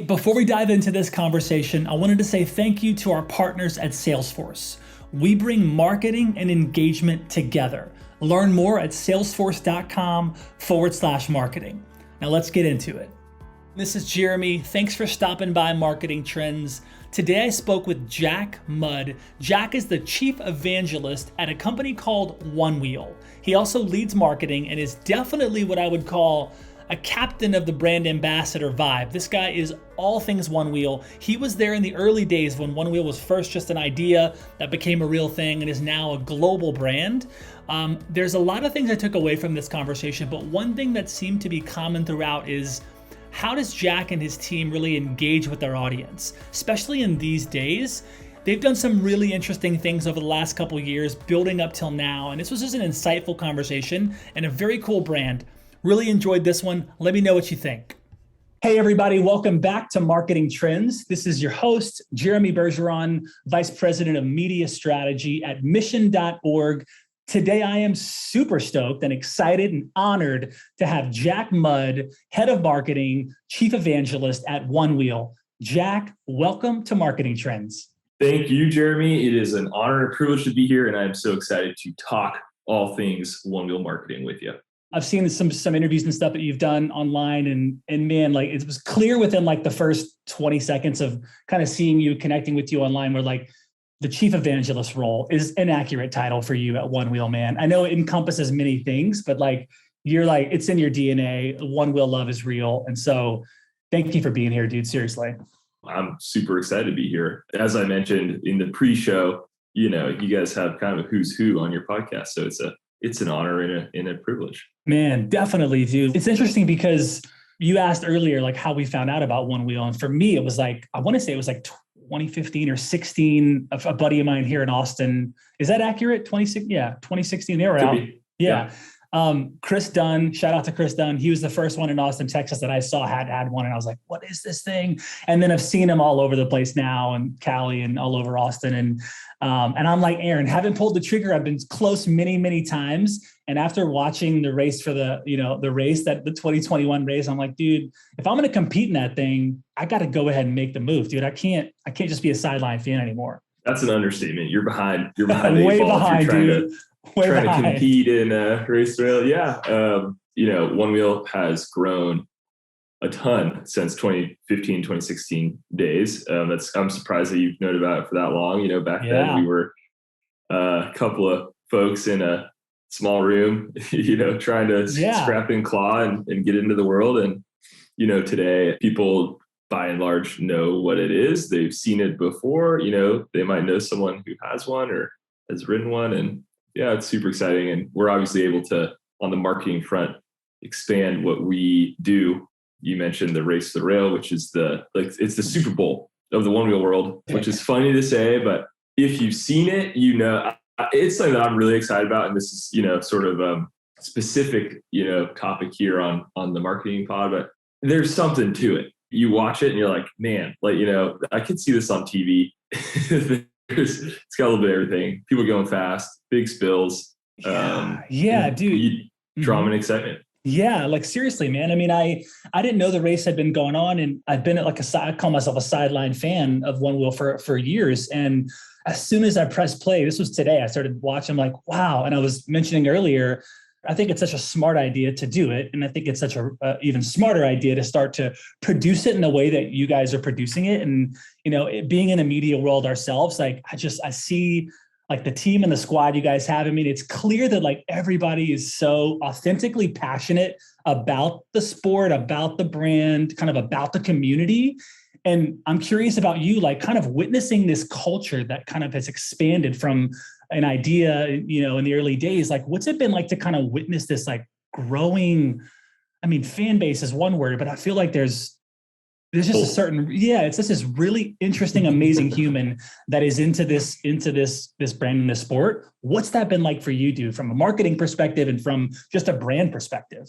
before we dive into this conversation, I wanted to say thank you to our partners at Salesforce. We bring marketing and engagement together. Learn more at salesforce.com/marketing. Now let's get into it. This is Jeremy. Thanks for stopping by Marketing Trends. Today I spoke with Jack Mudd. Jack is the Chief Evangelist at a company called OneWheel. He also leads marketing and is definitely what I would call a captain of the brand ambassador vibe. This guy is all things OneWheel. He was there in the early days when OneWheel was first just an idea that became a real thing and is now a global brand. There's a lot of things I took away from this conversation, but one thing that seemed to be common throughout is how does Jack and his team really engage with their audience, especially in these days? They've done some really interesting things over the last couple years, building up till now, and this was just an insightful conversation and a very cool brand. Really enjoyed this one. Let me know what you think. Hey everybody, welcome back to Marketing Trends. This is your host, Jeremy Bergeron, Vice President of Media Strategy at mission.org. Today I am super stoked and excited and honored to have Jack Mudd, Head of Marketing, Chief Evangelist at OneWheel. Jack, welcome to Marketing Trends. Thank you, Jeremy. It is an honor and a privilege to be here, and I'm so excited to talk all things OneWheel marketing with you. I've seen some interviews and stuff that you've done online, and man, like it was clear within like the first 20 seconds of kind of seeing you, connecting with you online, where like the Chief Evangelist role is an accurate title for you at OneWheel, man. I know it encompasses many things, but like you're like, it's in your DNA. OneWheel love is real. And so thank you for being here, dude. Seriously. I'm super excited to be here. As I mentioned in the pre-show, you guys have kind of a who's who on your podcast. So it's an honor and a privilege. Man, definitely, dude. It's interesting because you asked earlier, like how we found out about OneWheel. And for me, it was like, I want to say it was like 2015 or 16, a buddy of mine here in Austin. Is that accurate? 2016, they were out. Yeah. Chris Dunn, shout out to Chris Dunn. He was the first one in Austin, Texas that I saw had one. And I was like, what is this thing? And then I've seen him all over the place now and Cali and all over Austin. And I'm like, Aaron, haven't pulled the trigger. I've been close many, many times. And after watching the race for the 2021 race, I'm like, dude, if I'm going to compete in that thing, I got to go ahead and make the move, dude. I can't just be a sideline fan anymore. That's an understatement. You're behind. Way behind, dude. Trying to compete in race rail. Yeah. OneWheel has grown a ton since 2015, 2016 days. I'm surprised that you've known about it for that long. Back then we were a couple of folks in a small room, trying to scrap and claw and get into the world. And, today people by and large know what it is. They've seen it before, they might know someone who has one or has ridden one. And yeah, it's super exciting. And we're obviously able to, on the marketing front, expand what we do. You mentioned the Race to the Rail, which is it's the Super Bowl of the OneWheel world, which is funny to say, but if you've seen it, it's something that I'm really excited about. And this is, sort of specific, topic here on the marketing pod, but there's something to it. You watch it and you're like, man, I could see this on TV. It's got a little bit of everything. People going fast, big spills. Dude. Drama and excitement. Yeah, like seriously, man. I mean, I didn't know the race had been going on, and I've been at I call myself a sideline fan of OneWheel for years. And as soon as I pressed play, this was today, I started watching. I'm like, wow. And I was mentioning earlier, I think it's such a smart idea to do it. And I think it's such a even smarter idea to start to produce it in the way that you guys are producing it. And, being in a media world ourselves, like I see like the team and the squad you guys have. I mean, it's clear that like everybody is so authentically passionate about the sport, about the brand, kind of about the community. And I'm curious about you, like kind of witnessing this culture that kind of has expanded from an idea, in the early days. Like, what's it been like to kind of witness this like growing, fan base is one word, but I feel like there's just a certain, it's just this really interesting, amazing human that is into this brand and this sport. What's that been like for you, dude, from a marketing perspective and from just a brand perspective?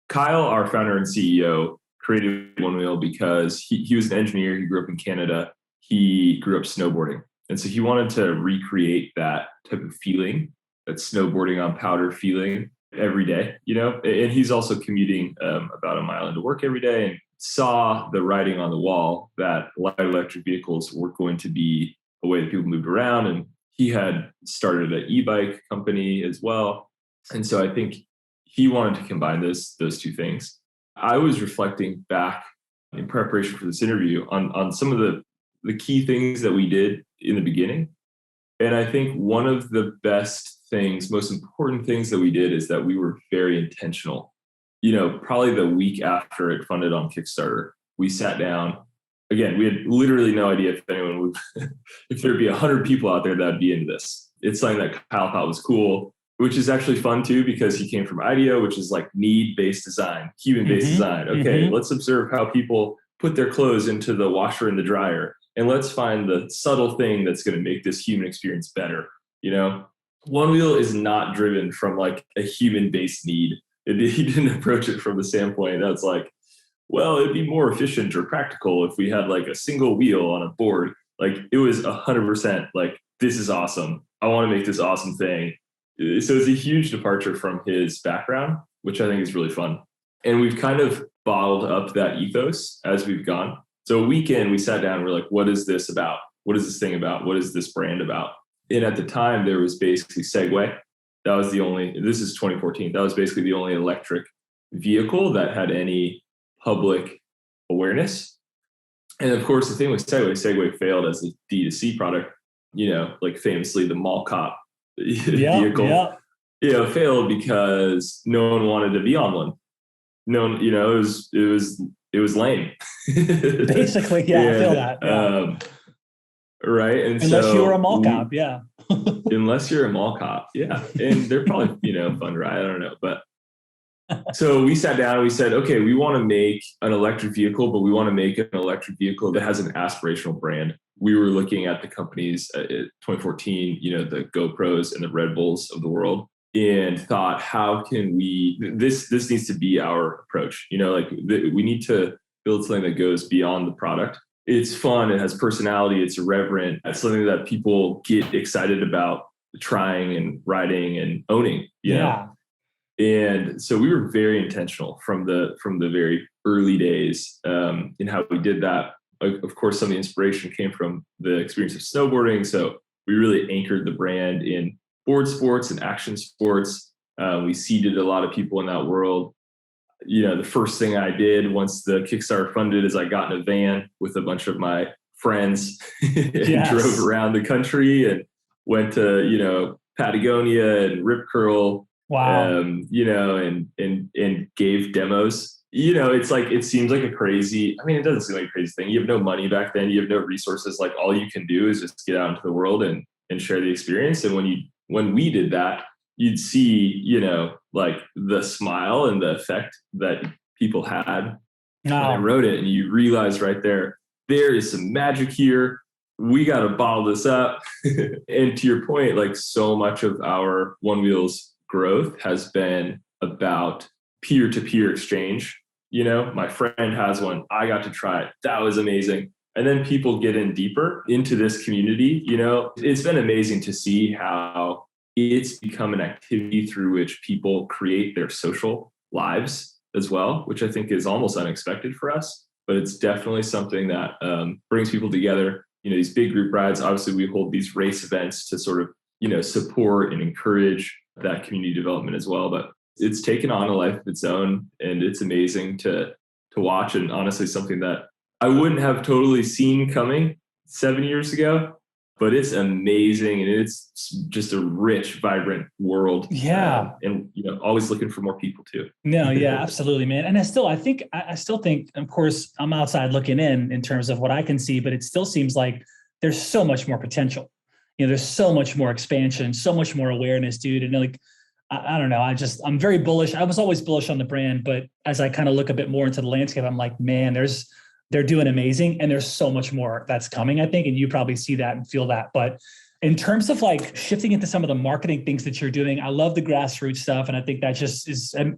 Kyle, our founder and CEO, created OneWheel because he was an engineer. He grew up in Canada. He grew up snowboarding. And so he wanted to recreate that type of feeling, that snowboarding on powder feeling every day, and he's also commuting about a mile into work every day and saw the writing on the wall that light electric vehicles were going to be a way that people moved around. And he had started an e-bike company as well. And so I think he wanted to combine those two things. I was reflecting back in preparation for this interview on some of the key things that we did in the beginning. And I think one of the best things, most important things that we did is that we were very intentional. Probably the week after it funded on Kickstarter, we sat down. Again, we had literally no idea if anyone would, if there'd be 100 people out there that'd be into this. It's something that Kyle thought was cool, which is actually fun too, because he came from IDEO, which is like need-based design, human-based design. Okay, let's observe how people put their clothes into the washer and the dryer, and let's find the subtle thing that's going to make this human experience better. OneWheel is not driven from like a human-based need. He didn't approach it from the standpoint that's like, well, it'd be more efficient or practical if we had like a single wheel on a board. Like it was 100% like, this is awesome. I want to make this awesome thing. So it's a huge departure from his background, which I think is really fun. And we've kind of bottled up that ethos as we've gone. So a weekend, we sat down and we're like, what is this about? What is this thing about? What is this brand about? And at the time, there was basically Segway. That was this is 2014. That was basically the only electric vehicle that had any public awareness. And of course, the thing with Segway failed as a D2C product, like famously the mall cop vehicle, failed because no one wanted to be on one. No one, it was lame. Basically, I feel that. Yeah. Right. And unless you were a mall cop, unless you're a mall cop, and they're probably fun to ride. I don't know, but so we sat down and we said, okay, we want to make an electric vehicle, but we want to make an electric vehicle that has an aspirational brand. We were looking at the companies in 2014, the GoPros and the Red Bulls of the world, and thought, how can we? This needs to be our approach. We need to build something that goes beyond the product. It's fun. It has personality. It's irreverent. It's something that people get excited about trying and riding and owning. You know? And so we were very intentional from the very early days in how we did that. Of course, some of the inspiration came from the experience of snowboarding. So we really anchored the brand in board sports and action sports. We seeded a lot of people in that world. The first thing I did once the Kickstarter funded is I got in a van with a bunch of my friends and drove around the country and went to, Patagonia and Rip Curl. Wow. And gave demos. It's like, it seems like a crazy, it doesn't seem like a crazy thing. You have no money back then. You have no resources. Like all you can do is just get out into the world and share the experience. And when we did that, you'd see, like the smile and the effect that people had when they wrote it. And you realize right there is some magic here. We got to bottle this up. And to your point, like so much of our OneWheel's growth has been about peer-to-peer exchange. My friend has one. I got to try it. That was amazing. And then people get in deeper into this community. It's been amazing to see how it's become an activity through which people create their social lives as well, which I think is almost unexpected for us. But it's definitely something that brings people together. These big group rides, obviously we hold these race events to sort of, support and encourage that community development as well. But it's taken on a life of its own, and it's amazing to watch, and honestly something that I wouldn't have totally seen coming 7 years ago, but it's amazing. And it's just a rich, vibrant world. Yeah. And always looking for more people too. No, yeah, absolutely, man. And I still think, of course, I'm outside looking in terms of what I can see, but it still seems like there's so much more potential. There's so much more expansion, so much more awareness, dude. And like, I don't know. I'm very bullish. I was always bullish on the brand, but as I kind of look a bit more into the landscape, I'm like, man, they're doing amazing. And there's so much more that's coming, I think. And you probably see that and feel that. But in terms of like shifting into some of the marketing things that you're doing, I love the grassroots stuff. And I think that just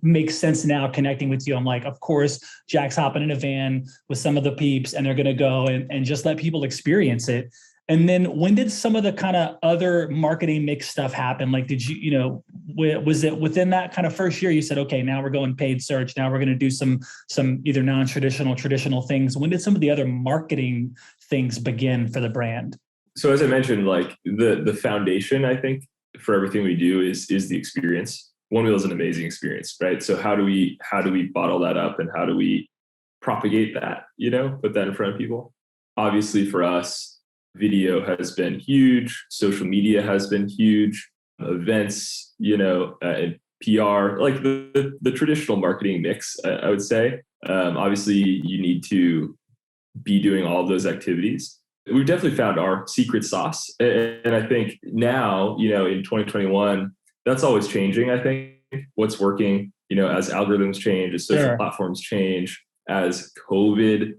makes sense now connecting with you. I'm like, of course, Jack's hopping in a van with some of the peeps and they're going to go and just let people experience it. And then when did some of the kind of other marketing mix stuff happen? Like, did was it within that kind of first year you said, okay, now we're going paid search. Now we're going to do some either non-traditional, traditional things. When did some of the other marketing things begin for the brand? So as I mentioned, like the foundation, I think, for everything we do is the experience. OneWheel is an amazing experience, right? So how do we bottle that up, and how do we propagate that, put that in front of people? Obviously for us, video has been huge, social media has been huge, events, and PR, like the traditional marketing mix, I would say. Obviously you need to be doing all of those activities. We've definitely found our secret sauce. And I think now, in 2021, that's always changing. I think what's working, as algorithms change, as social platforms change, as COVID,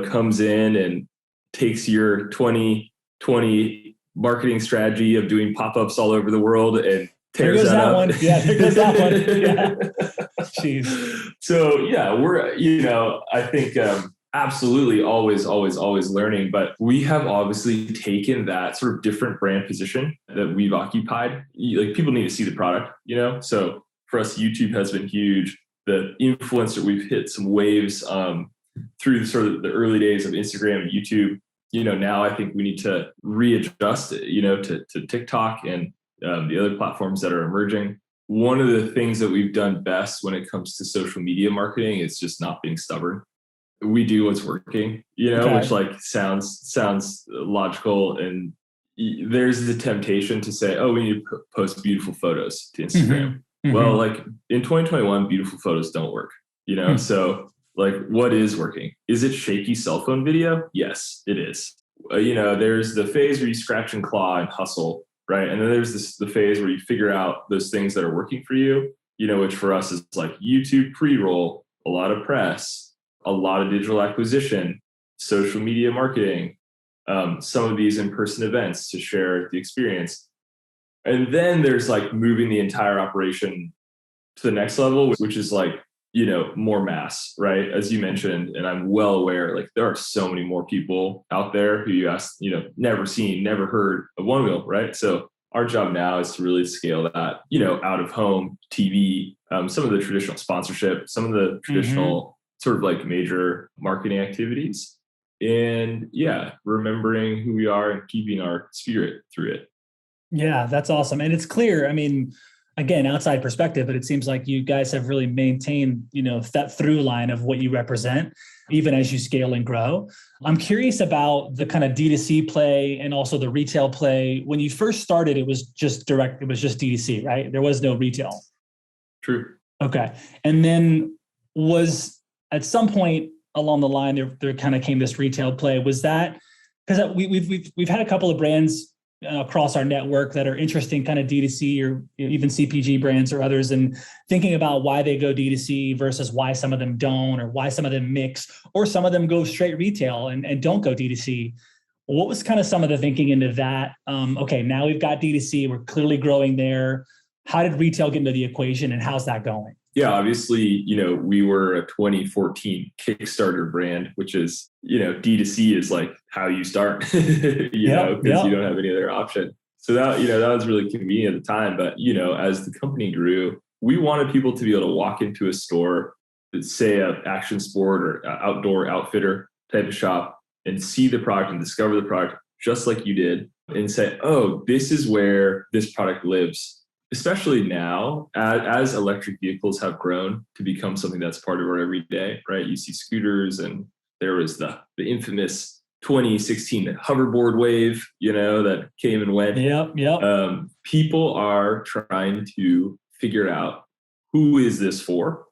comes in and takes your 2020 marketing strategy of doing pop-ups all over the world and tears that up. One. Yeah, there goes that one. Yeah. Jeez. So yeah, we're, I think, absolutely always learning, but we have obviously taken that sort of different brand position that we've occupied. Like, people need to see the product, so for us, YouTube has been huge. The influencer, we've hit some waves through sort of the early days of Instagram and YouTube. Now I think we need to readjust it, to TikTok and the other platforms that are emerging. One of the things that we've done best when it comes to social media marketing is just not being stubborn. We do what's working, which like sounds logical. And there's the temptation to say, oh, we need to post beautiful photos to Instagram. Mm-hmm. Well, like in 2021, beautiful photos don't work, So like, what is working? Is it shaky cell phone video? Yes, it is. There's the phase where you scratch and claw and hustle, right? And then there's the phase where you figure out those things that are working for you, which for us is like YouTube pre-roll, a lot of press, a lot of digital acquisition, social media marketing, some of these in-person events to share the experience. And then there's like moving the entire operation to the next level, which is like, more mass, right? As you mentioned, and I'm well aware, like there are so many more people out there who you ask, never seen, never heard of OneWheel, right? So our job now is to really scale that, out of home, TV, some of the traditional sponsorship, some of the traditional sort of like major marketing activities. And yeah, remembering who we are and keeping our spirit through it. Yeah, that's awesome. And it's clear, I mean, again, outside perspective, but it seems like you guys have really maintained, that through line of what you represent, even as you scale and grow. I'm curious about the kind of D2C play and also the retail play. When you first started, it was just direct, it was just D2C, right? There was no retail. True. Okay. And then was at some point along the line, there kind of came this retail play. Was that, because we've had a couple of brands across our network that are interesting kind of D2C or even CPG brands or others, and thinking about why they go D2C versus why some of them don't, or why some of them mix, or some of them go straight retail and don't go D2C. What was kind of some of the thinking into that? Okay, now we've got D2C, we're clearly growing there. How did retail get into the equation, and how's that going? Yeah, obviously, we were a 2014 Kickstarter brand, which is, D2C is like how you start, because you don't have any other option. So that, that was really convenient at the time. But, as the company grew, we wanted people to be able to walk into a store, say an action sport or outdoor outfitter type of shop, and see the product and discover the product just like you did, and say, oh, this is where this product lives. Especially now, as electric vehicles have grown to become something that's part of our everyday, right? You see scooters, and there was the infamous 2016 hoverboard wave, that came and went. Yep. People are trying to figure out, who is this for?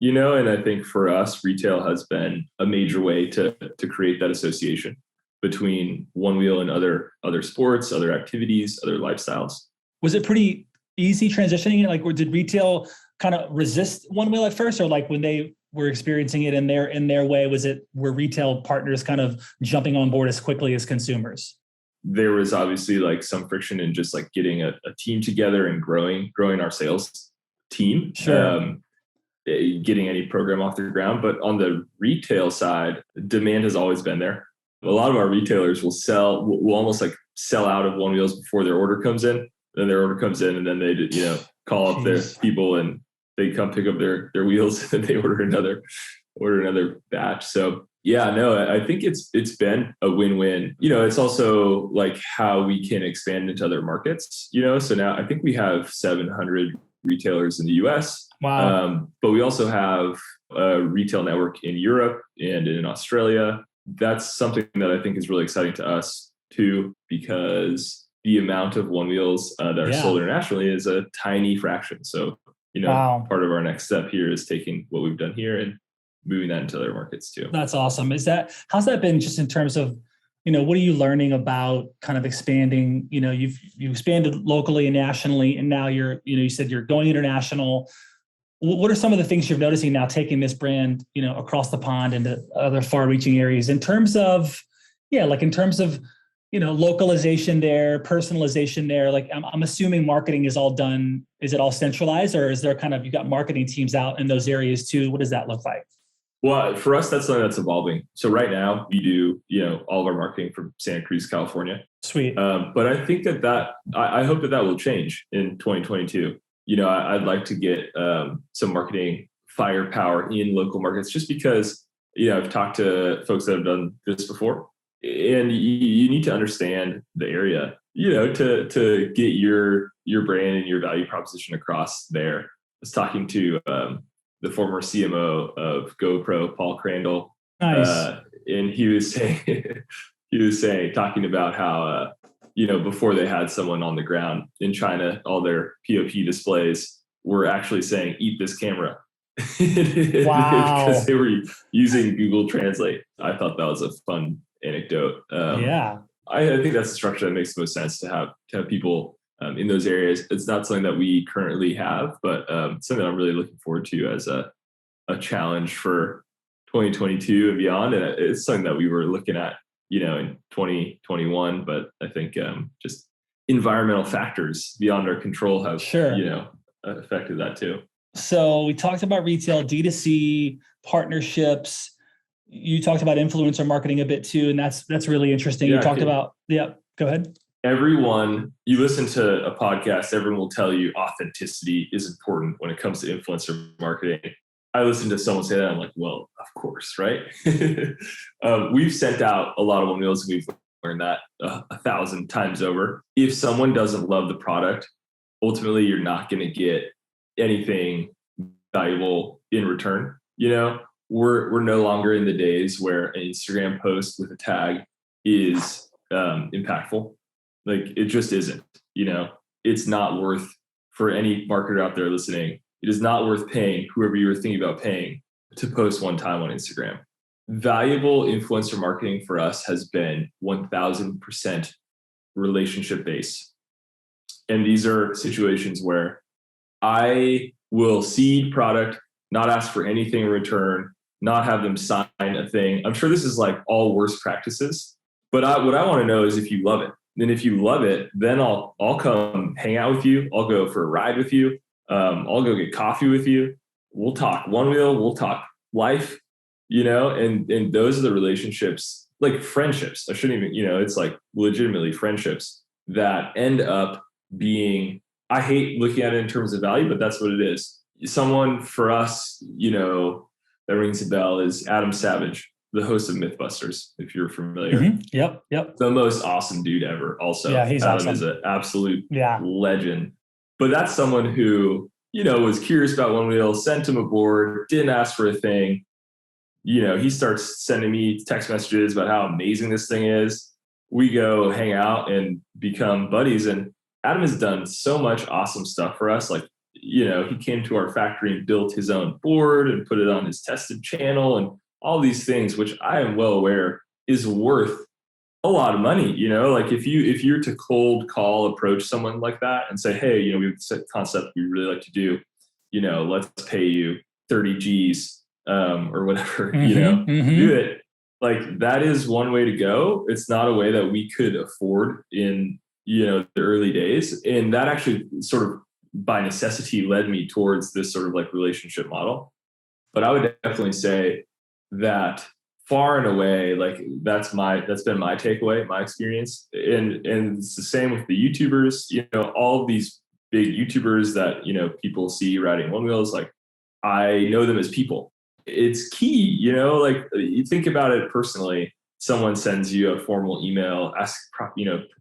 And I think for us, retail has been a major way to create that association between OneWheel and other sports, other activities, other lifestyles. Was it pretty easy transitioning it? Like, did retail kind of resist OneWheel at first, or like when they were experiencing it in their way, were retail partners kind of jumping on board as quickly as consumers? There was obviously like some friction in just like getting a team together and growing our sales team. Sure. Getting any program off the ground. But on the retail side, demand has always been there. A lot of our retailers will almost like sell out of OneWheels before their order comes in. Then their order comes in, and then they, call up their people and they come pick up their wheels and they order another batch. So yeah, no, I think it's been a win-win. It's also like how we can expand into other markets, so now I think we have 700 retailers in the US. Wow. But we also have a retail network in Europe and in Australia. That's something that I think is really exciting to us too, because the amount of OneWheels that are sold internationally is a tiny fraction. So, part of our next step here is taking what we've done here and moving that into other markets too. That's awesome. How's that been just in terms of, what are you learning about kind of expanding? You've expanded locally and nationally, and now you said you're going international. What are some of the things you're noticing now taking this brand, across the pond into other far-reaching areas in terms of, localization there, personalization there? Like I'm assuming marketing is all done. Is it all centralized, or is there you got marketing teams out in those areas too? What does that look like? Well, for us, that's something that's evolving. So right now we do, all of our marketing from Santa Cruz, California. Sweet. But I think I hope that will change in 2022. I'd like to get some marketing firepower in local markets, just because, I've talked to folks that have done this before, and you need to understand the area, to get your brand and your value proposition across there. I was talking to the former CMO of GoPro, Paul Crandall. Nice. And he was saying, talking about how, before they had someone on the ground in China, all their POP displays were actually saying, "Eat this camera." Wow. Because they were using Google Translate. I thought that was a fun anecdote. Yeah. I think that's the structure that makes the most sense to have people in those areas. It's not something that we currently have, but something that I'm really looking forward to as a challenge for 2022 and beyond. And it's something that we were looking at, in 2021, but I think just environmental factors beyond our control have, affected that too. So we talked about retail, D2C, partnerships. You talked about influencer marketing a bit too, and that's really interesting. You talked about, go ahead. Everyone, you listen to a podcast, everyone will tell you authenticity is important when it comes to influencer marketing. I listened to someone say that, I'm like, well, of course, right? We've sent out a lot of OneWheels, and we've learned that 1,000 times over. If someone doesn't love the product, ultimately you're not going to get anything valuable in return. We're no longer in the days where an Instagram post with a tag is impactful. Like, it just isn't. It's not worth, for any marketer out there listening, it is not worth paying whoever you were thinking about paying to post one time on Instagram. Valuable influencer marketing for us has been 1,000% relationship based. And these are situations where I will seed product, not ask for anything in return, not have them sign a thing. I'm sure this is like all worst practices, but what I want to know is if you love it. And if you love it, then I'll come hang out with you. I'll go for a ride with you. I'll go get coffee with you. We'll talk OneWheel. We'll talk life, and those are the relationships, like friendships. I shouldn't even, it's like legitimately friendships that end up being, I hate looking at it in terms of value, but that's what it is. Someone for us, that rings a bell is Adam Savage, the host of Mythbusters, if you're familiar. Mm-hmm. Yep. The most awesome dude ever. Also, he's Adam awesome. is an absolute legend. But that's someone who, was curious about OneWheel, sent him aboard, didn't ask for a thing. He starts sending me text messages about how amazing this thing is. We go hang out and become buddies. And Adam has done so much awesome stuff for us. Like, he came to our factory and built his own board and put it on his tested channel and all these things, which I am well aware is worth a lot of money. Like if you're to cold call approach someone like that and say, hey, we have a concept we really like to do, let's pay you 30 G's or whatever, do it. Like, that is one way to go. It's not a way that we could afford in, the early days. And that actually sort of by necessity led me towards this sort of like relationship model. But I would definitely say that far and away, like that's been my takeaway, my experience. And it's the same with the YouTubers, all of these big YouTubers that, people see riding one wheels, like I know them as people. It's key, like you think about it personally, someone sends you a formal email,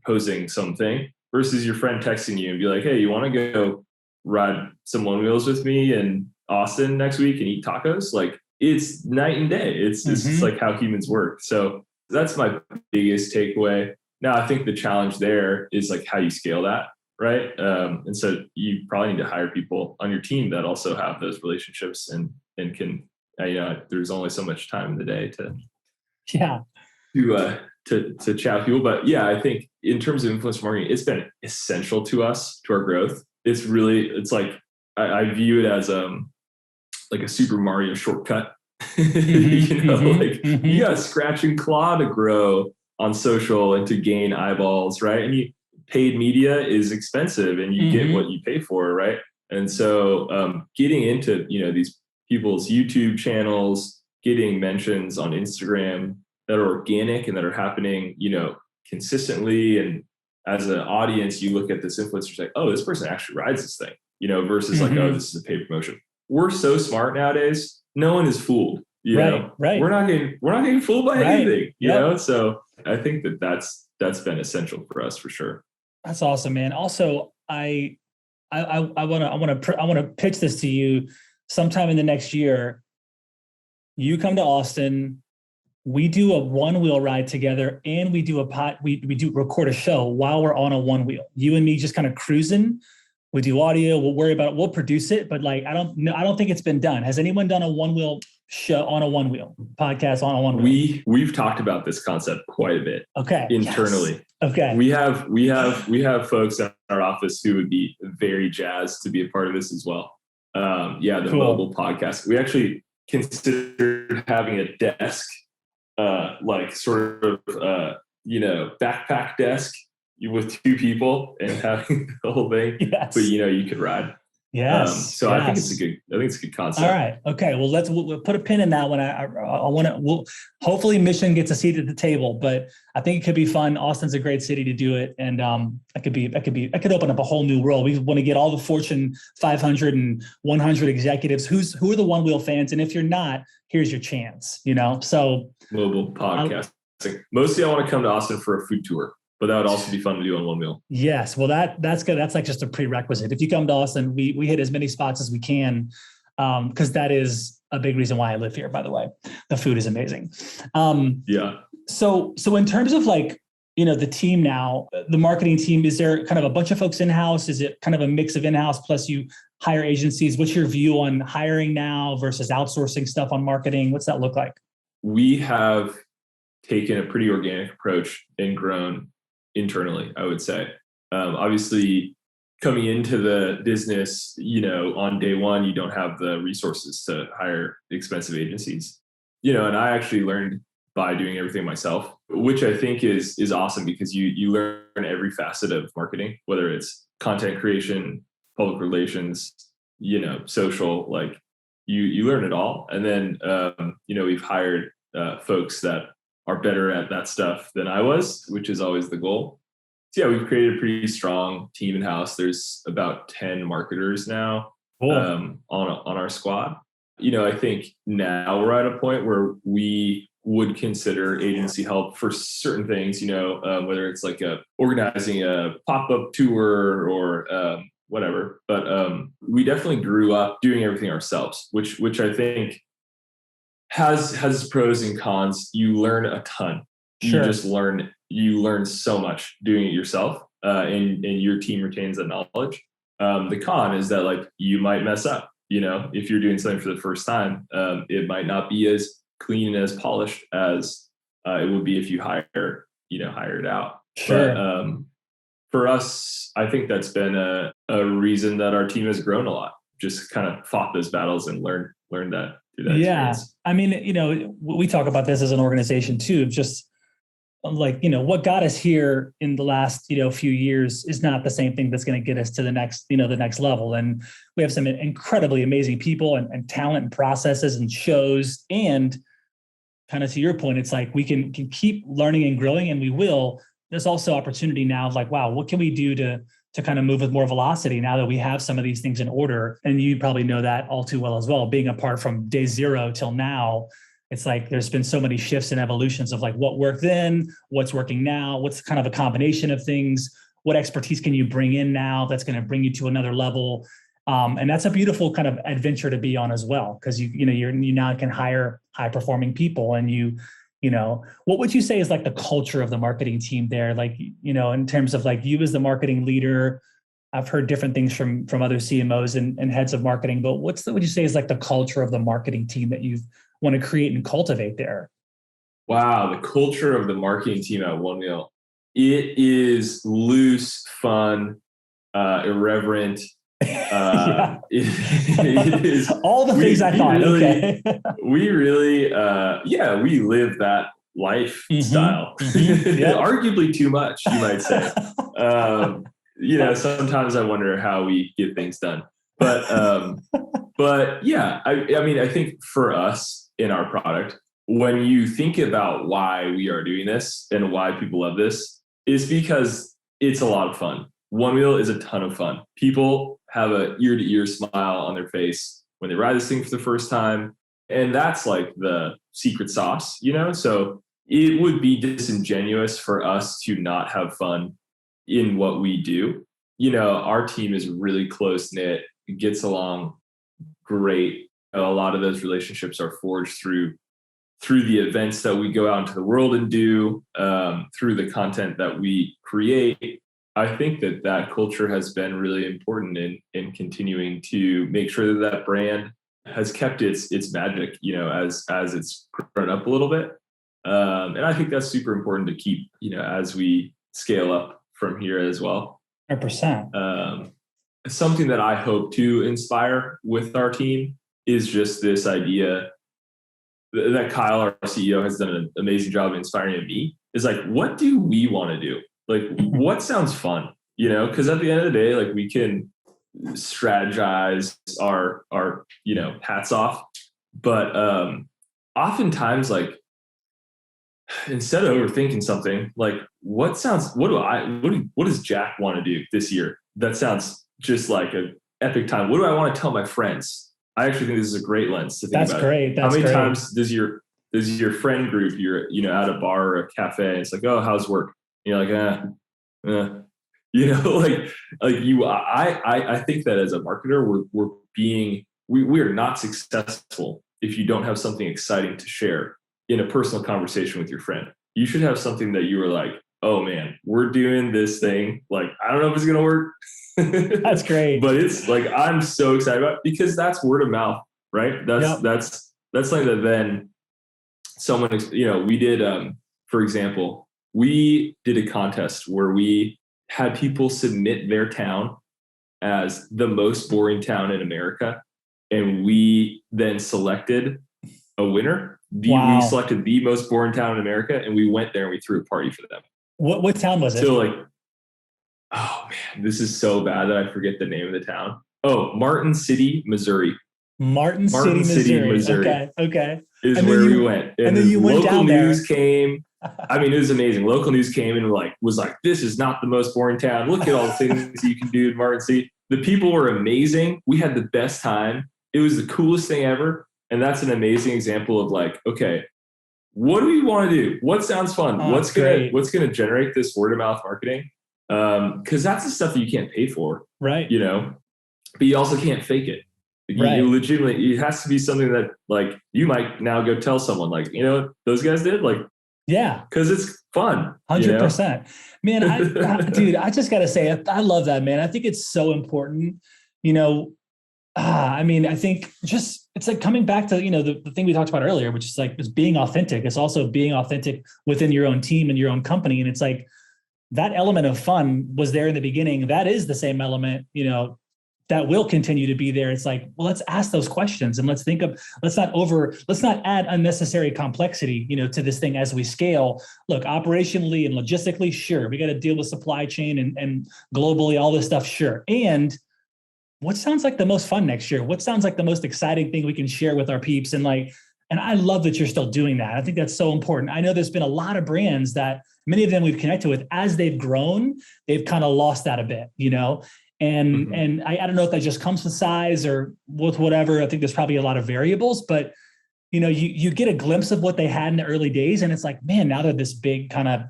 proposing something versus your friend texting you and be like, hey, you want to go ride some one wheels with me in Austin next week and eat tacos? Like it's night and day. It's just like how humans work. So that's my biggest takeaway. Now, I think the challenge there is like how you scale that, right? And so you probably need to hire people on your team that also have those relationships and can, there's only so much time in the day to chat with people. But yeah, I think in terms of influencer marketing, it's been essential to us, to our growth. It's like I view it as like a Super Mario shortcut. You got to scratch and claw to grow on social and to gain eyeballs, right? And paid media is expensive, and you get what you pay for, right? And so getting into these people's YouTube channels, getting mentions on Instagram that are organic and that are happening, consistently. And as an audience, you look at this influencer like, oh, this person actually rides this thing, versus like, oh, this is a paid promotion. We're so smart nowadays. No one is fooled. Right. We're not getting fooled by anything. You know. So I think that's been essential for us for sure. That's awesome, man. Also, I want to pitch this to you. Sometime in the next year, you come to Austin. We do a one wheel ride together, and we do we do record a show while we're on a one wheel. You and me just kind of cruising. We do audio. We'll worry about it. We'll produce it, but like I don't think it's been done. Has anyone done a one wheel show on a one wheel podcast on a one wheel? We've talked about this concept quite a bit. Okay. Internally. Yes. Okay. We have folks in our office who would be very jazzed to be a part of this as well. The mobile podcast. We actually considered having a desk, like sort of backpack desk with two people and having the whole thing. Yes. But you could ride. Yes. So yes. I think it's a good concept. All right. Okay. Well, we'll put a pin in that one. I want to. Hopefully, Mission gets a seat at the table, but I think it could be fun. Austin's a great city to do it, and it could open up a whole new world. We want to get all the Fortune 500 and 100 executives who are the one wheel fans, and if you're not, here's your chance. So mobile podcasting. Mostly, I want to come to Austin for a food tour. But that would also be fun to do on one wheel. Yes. Well, that's good. That's like just a prerequisite. If you come to Austin, we hit as many spots as we can, because that is a big reason why I live here, by the way. The food is amazing. So in terms of like, the team now, the marketing team, is there kind of a bunch of folks in-house? Is it kind of a mix of in-house plus you hire agencies? What's your view on hiring now versus outsourcing stuff on marketing? What's that look like? We have taken a pretty organic approach and grown internally, I would say. Obviously, coming into the business, on day one, you don't have the resources to hire expensive agencies. And I actually learned by doing everything myself, which I think is awesome because you learn every facet of marketing, whether it's content creation, public relations, social, like you learn it all. And then, we've hired folks that are better at that stuff than I was, which is always the goal. So yeah, we've created a pretty strong team in-house. There's about 10 marketers now. Cool. On our squad. I think now we're at a point where we would consider agency help for certain things, whether it's like organizing a pop-up tour or whatever. But we definitely grew up doing everything ourselves, which I think has its pros and cons. You learn a ton. Sure. You learn so much doing it yourself, and your team retains that knowledge. The con is that like you might mess up. If you're doing something for the first time, it might not be as clean and as polished as it would be if you hire it out. Sure. But for us, I think that's been a reason that our team has grown a lot. Just kind of fought those battles and learned that. Yeah. Experience. I mean, we talk about this as an organization too, just like, what got us here in the last, few years is not the same thing that's going to get us to the next level. And we have some incredibly amazing people and talent and processes and shows. And kind of to your point, it's like we can keep learning and growing, and we will. There's also opportunity now of like, wow, what can we do to kind of move with more velocity now that we have some of these things in order? And you probably know that all too well as well, being a part from day zero till now. It's like there's been so many shifts and evolutions of like what worked then, what's working now, what's kind of a combination of things, what expertise can you bring in now that's going to bring you to another level. And that's a beautiful kind of adventure to be on as well, because you now can hire high performing people, and what would you say is like the culture of the marketing team there? Like, in terms of like you as the marketing leader, I've heard different things from other CMOs and heads of marketing, but what would you say is like the culture of the marketing team that you want to create and cultivate there? Wow, the culture of the marketing team at OneWheel. It is loose, fun, irreverent. Yeah. It is all the things I thought. Really, Okay. we really, we live that lifestyle. Yep. Arguably too much, you might say. Sometimes I wonder how we get things done. But yeah, I mean, I think for us in our product, when you think about why we are doing this and why people love this, is because it's a lot of fun. OneWheel is a ton of fun. People have a ear-to-ear smile on their face when they ride this thing for the first time. And that's like the secret sauce, So it would be disingenuous for us to not have fun in what we do. Our team is really close-knit, gets along great. A lot of those relationships are forged through the events that we go out into the world and do, through the content that we create. I think that culture has been really important in continuing to make sure that brand has kept its magic, as it's grown up a little bit. And I think that's super important to keep, as we scale up from here as well. 100%. Something that I hope to inspire with our team is just this idea that Kyle, our CEO, has done an amazing job of inspiring me, is like, what do we want to do? Like, what sounds fun, because at the end of the day, like we can strategize our hats off. But oftentimes, like, instead of overthinking something, like what does Jack want to do this year? That sounds just like an epic time. What do I want to tell my friends? I actually think this is a great lens to think about. That's great. How many times does your friend group, you're at a bar or a cafe, and it's like, oh, how's work? And you're like, I think that as a marketer, we are not successful if you don't have something exciting to share in a personal conversation with your friend. You should have something that you were like, oh man, we're doing this thing. Like, I don't know if it's going to work. That's great. But it's like, I'm so excited about it, because that's word of mouth, right? That's something that then someone, we did, for example, we did a contest where we had people submit their town as the most boring town in America. And we then selected a winner. We selected the most boring town in America, and we went there and we threw a party for them. What town was it? So like, oh man, this is so bad that I forget the name of the town. Oh, Martin City, Missouri. Martin City, Missouri. Okay. Is where we went. And then you went local down there. News came. I mean, it was amazing. Local news came and was like, this is not the most boring town. Look at all the things you can do in Martin City. The people were amazing. We had the best time. It was the coolest thing ever. And that's an amazing example of like, okay, what do we want to do? What sounds fun? What's gonna generate this word of mouth marketing? Because that's the stuff that you can't pay for, right? But you also can't fake it. You legitimately, it has to be something that like you might now go tell someone, like, what those guys did, like, yeah, because it's fun. 100%, man. Dude, I just gotta say, I love that, man. I think it's so important. I mean, I think just it's like coming back to the thing we talked about earlier, which is like is being authentic. It's also being authentic within your own team and your own company, and it's like that element of fun was there in the beginning. That is the same element, that will continue to be there. It's like, well, let's ask those questions and let's not add unnecessary complexity, to this thing as we scale. Look, operationally and logistically, sure, we got to deal with supply chain and globally, all this stuff, sure. And what sounds like the most fun next year? What sounds like the most exciting thing we can share with our peeps? And like, And I love that you're still doing that. I think that's so important. I know there's been a lot of brands that many of them we've connected with, as they've grown, they've kind of lost that a bit, and I don't know if that just comes with size or with whatever. I think there's probably a lot of variables, but you get a glimpse of what they had in the early days, and it's like, man, now they're this big kind of,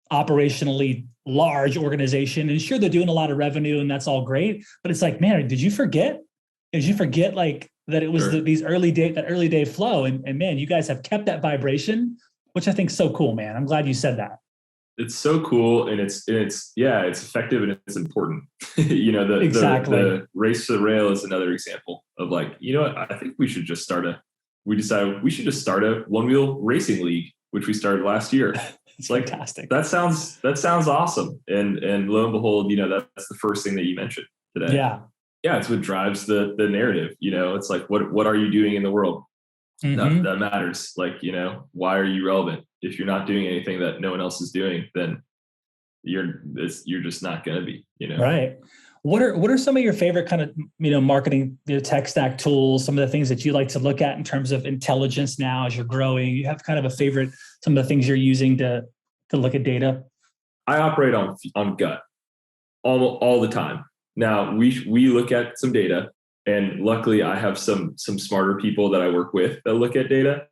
operationally large organization. And sure, they're doing a lot of revenue and that's all great, but it's like, man, did you forget like that it was Sure. that early day flow? And man, you guys have kept that vibration, which I think is so cool, man. I'm glad you said that. It's so cool, and it's effective and it's important. Exactly. The race to the rail is another example of like, what, I think we decided we should just start a OneWheel racing league, which we started last year. It's like fantastic. That sounds awesome. And lo and behold, that's the first thing that you mentioned today. Yeah. Yeah, it's what drives the narrative. It's like, what are you doing in the world? That matters. Like, why are you relevant? If you're not doing anything that no one else is doing, then you're just not going to be, Right. What are some of your favorite kind of, marketing, tech stack tools, some of the things that you like to look at in terms of intelligence now as you're growing? You have kind of a favorite, some of the things you're using to look at data? I operate on gut all the time. Now we look at some data, and luckily I have some smarter people that I work with that look at data.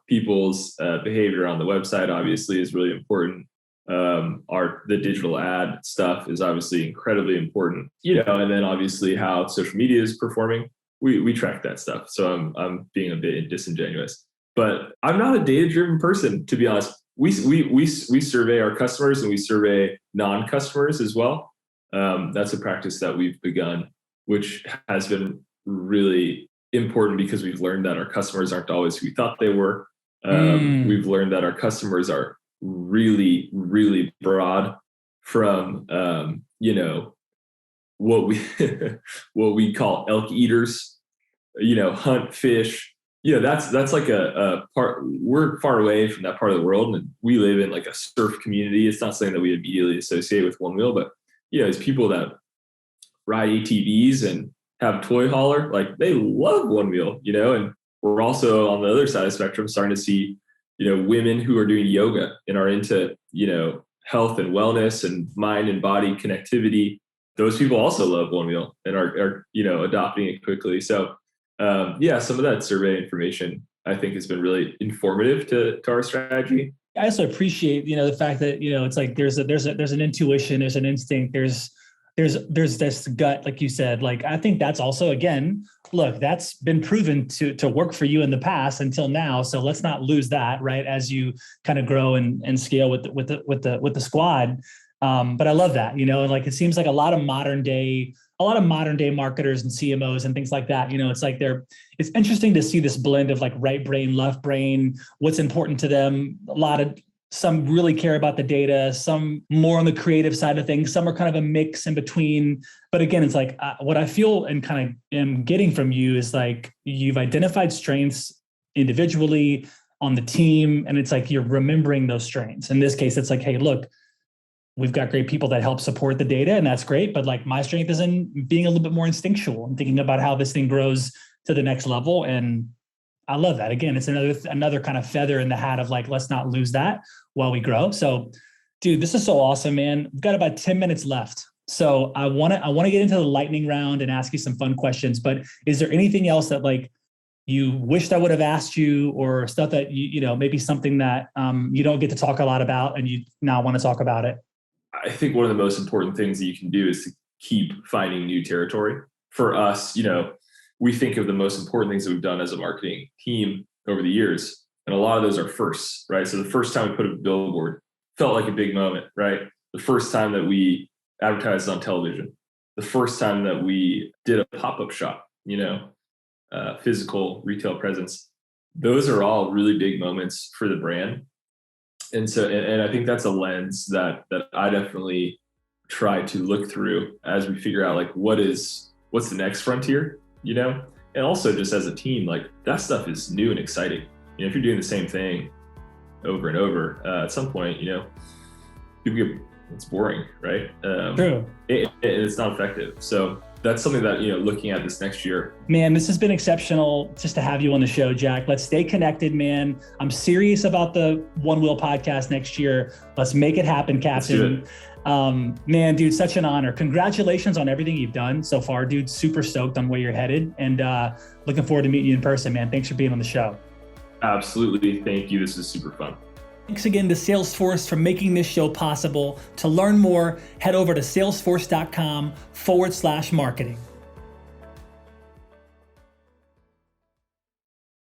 People's behavior on the website obviously is really important. The digital ad stuff is obviously incredibly important, and then obviously how social media is performing. We track that stuff. So I'm being a bit disingenuous, but I'm not a data-driven person, to be honest. We survey our customers and we survey non-customers as well. That's a practice that we've begun, which has been really important because we've learned that our customers aren't always who we thought they were. We've learned that our customers are really, really broad, from what we call elk eaters, hunt, fish. That's like a part. We're far away from that part of the world, and we live in like a surf community. It's not something that we immediately associate with OneWheel, but it's people that ride ATVs and have toy hauler, like they love OneWheel, and we're also on the other side of the spectrum starting to see, women who are doing yoga and are into, health and wellness and mind and body connectivity. Those people also love OneWheel and are adopting it quickly. So some of that survey information I think has been really informative to our strategy. I also appreciate, the fact that, it's like there's an intuition, there's an instinct, there's this gut, like you said. Like, I think that's also, again, look, that's been proven to work for you in the past until now. So let's not lose that, right, as you kind of grow and scale with the squad. But I love that, and like, it seems like a lot of modern day marketers and CMOs and things like that, it's like it's interesting to see this blend of like right brain, left brain, what's important to them. Some really care about the data, some more on the creative side of things, some are kind of a mix in between. But again, it's like what I feel and kind of am getting from you is like, you've identified strengths individually on the team, and it's like you're remembering those strengths. In this case, it's like, hey, look, we've got great people that help support the data, and that's great. But like, my strength is in being a little bit more instinctual and thinking about how this thing grows to the next level. And I love that. Again, it's another kind of feather in the hat of like, let's not lose that while we grow. So, dude, this is so awesome, man. We've got about 10 minutes left. So I want to get into the lightning round and ask you some fun questions. But is there anything else that like you wished I would have asked you, or stuff that maybe something that you don't get to talk a lot about and you now want to talk about it? I think one of the most important things that you can do is to keep finding new territory. For us, we think of the most important things that we've done as a marketing team over the years, and a lot of those are firsts, right? So the first time we put a billboard felt like a big moment, right? The first time that we advertised on television, the first time that we did a pop-up shop, physical retail presence, those are all really big moments for the brand. And so, and I think that's a lens that I definitely try to look through as we figure out like, what's the next frontier, and also just as a team, like that stuff is new and exciting. If you're doing the same thing over and over, at some point, it's boring, right? True. It's not effective. So that's something that, looking at this next year. Man, this has been exceptional just to have you on the show, Jack. Let's stay connected, man. I'm serious about the OneWheel podcast next year. Let's make it happen, Captain. Man, dude, such an honor. Congratulations on everything you've done so far, dude. Super stoked on where you're headed, and looking forward to meeting you in person, man. Thanks for being on the show. Absolutely. Thank you. This is super fun. Thanks again to Salesforce for making this show possible. To learn more, head over to salesforce.com/marketing.